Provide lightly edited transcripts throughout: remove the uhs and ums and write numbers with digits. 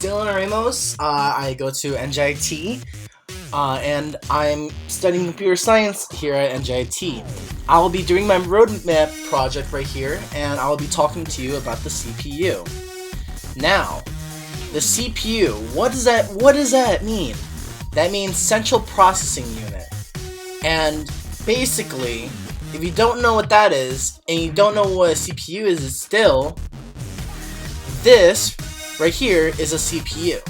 Dylan Ramos. I go to NJIT, and I'm studying computer science here at NJIT. I'll be doing my roadmap project right here, and I'll be talking to you about the CPU. Now, the CPU. What does that mean? That means Central Processing Unit. And basically, if you don't know what that is, and you don't know what a CPU is still, this right here is a CPU.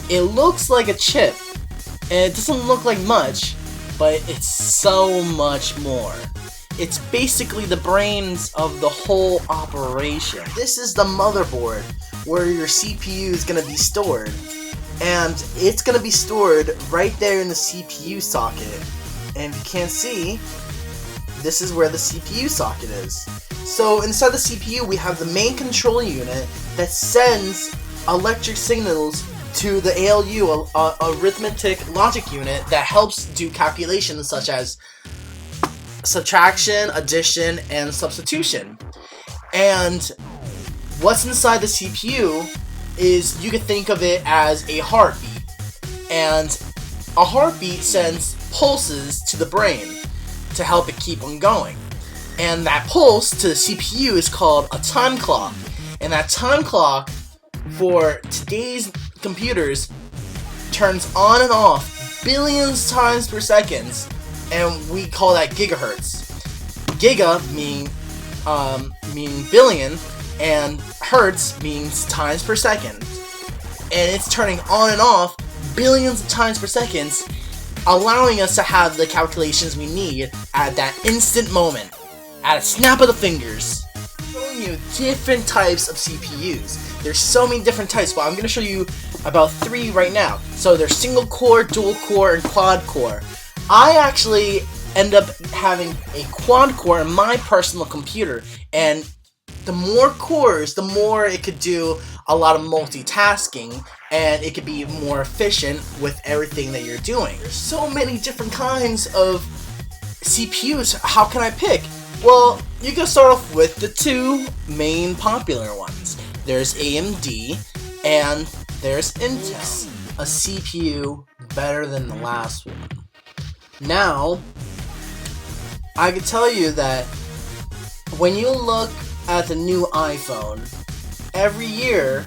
It looks like a chip, and it doesn't look like much, but it's so much more. It's basically the brains of the whole operation. This is the motherboard where your CPU is going to be stored, and it's going to be stored right there in the CPU socket. And if you can't see, this is where the CPU socket is. So inside the CPU we have the main control unit that sends electric signals to the ALU, arithmetic logic unit, that helps do calculations such as subtraction, addition, and substitution. And what's inside the CPU is, you can think of it as a heartbeat. And a heartbeat sends pulses to the brain to help it keep on going. And that pulse to the CPU is called a time clock. And that time clock for today's computers turns on and off billions times per second, and we call that gigahertz. Giga meaning billion, and hertz means times per second. And it's turning on and off billions of times per second, allowing us to have the calculations we need at that instant moment, at a snap of the fingers. I'm showing you different types of CPUs. There's so many different types, but I'm going to show you about 3 right now. So there's single core, dual core, and quad core. I actually end up having a quad core in my personal computer, and the more cores, the more it could do a lot of multitasking, and it could be more efficient with everything that you're doing. There's so many different kinds of CPUs. How can I pick? Well, you can start off with the 2 main popular ones. There's AMD and there's Intel. A CPU better than the last one. Now, I can tell you that when you look at the new iPhone, every year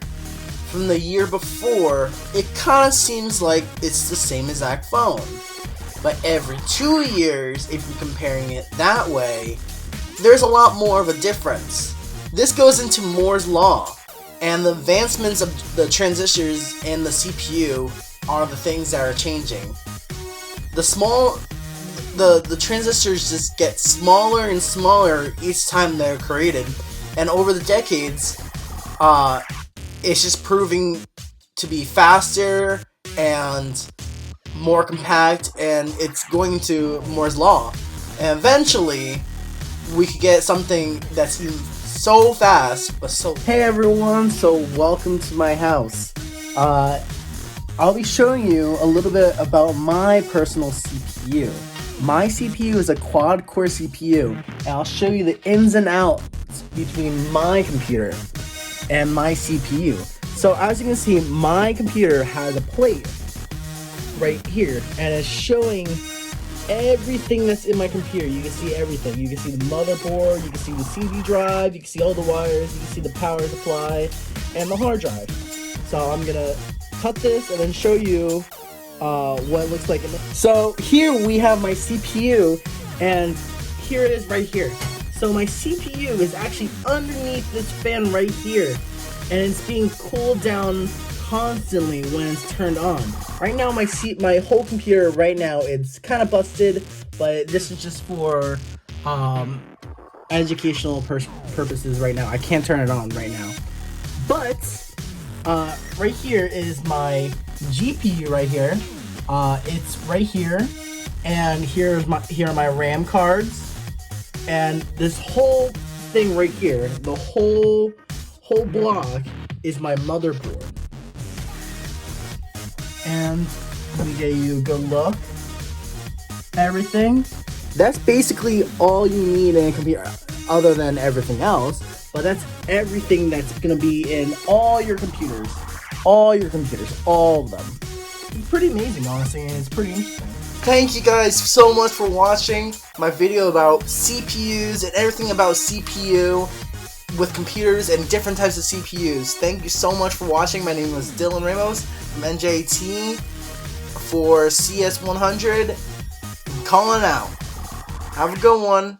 from the year before, it kind of seems like it's the same exact phone. But every 2 years, if you're comparing it that way, there's a lot more of a difference. This goes into Moore's Law, and the advancements of the transistors and the CPU are the things that are changing. The transistors just get smaller and smaller each time they're created, and over the decades, it's just proving to be faster and more compact, and it's going to Moore's Law. And eventually, we could get something that's even so fast, but so... Hey everyone, so welcome to my house. I'll be showing you a little bit about my personal CPU. My CPU is a quad-core CPU, and I'll show you the ins and outs between my computer and my CPU. So as you can see, my computer has a plate right here, and it's showing everything that's in my computer. You can see everything. You can see the motherboard, you can see the CD drive, you can see all the wires, you can see the power supply, and the hard drive. So I'm gonna cut this and then show you what it looks like. So here we have my CPU, and here it is right here. So my CPU is actually underneath this fan right here, and it's being cooled down constantly when it's turned on. Right now my whole computer right now, it's kind of busted, but this is just for educational purposes right now. I can't turn it on right now. But right here is my GPU right here. It's right here, and here are my RAM cards, and this whole thing right here, the whole block is my motherboard. And let me get you a good look. Everything. That's basically all you need in a computer, other than everything else. But that's everything that's gonna be in all your computers. all your computers, all of them. It's pretty amazing, honestly, and it's pretty interesting. Thank you guys so much for watching my video about CPUs and everything about CPU with computers and different types of CPUs. Thank you so much for watching. My name is Dylan Ramos from NJT for CS100. I'm calling out. Have a good one.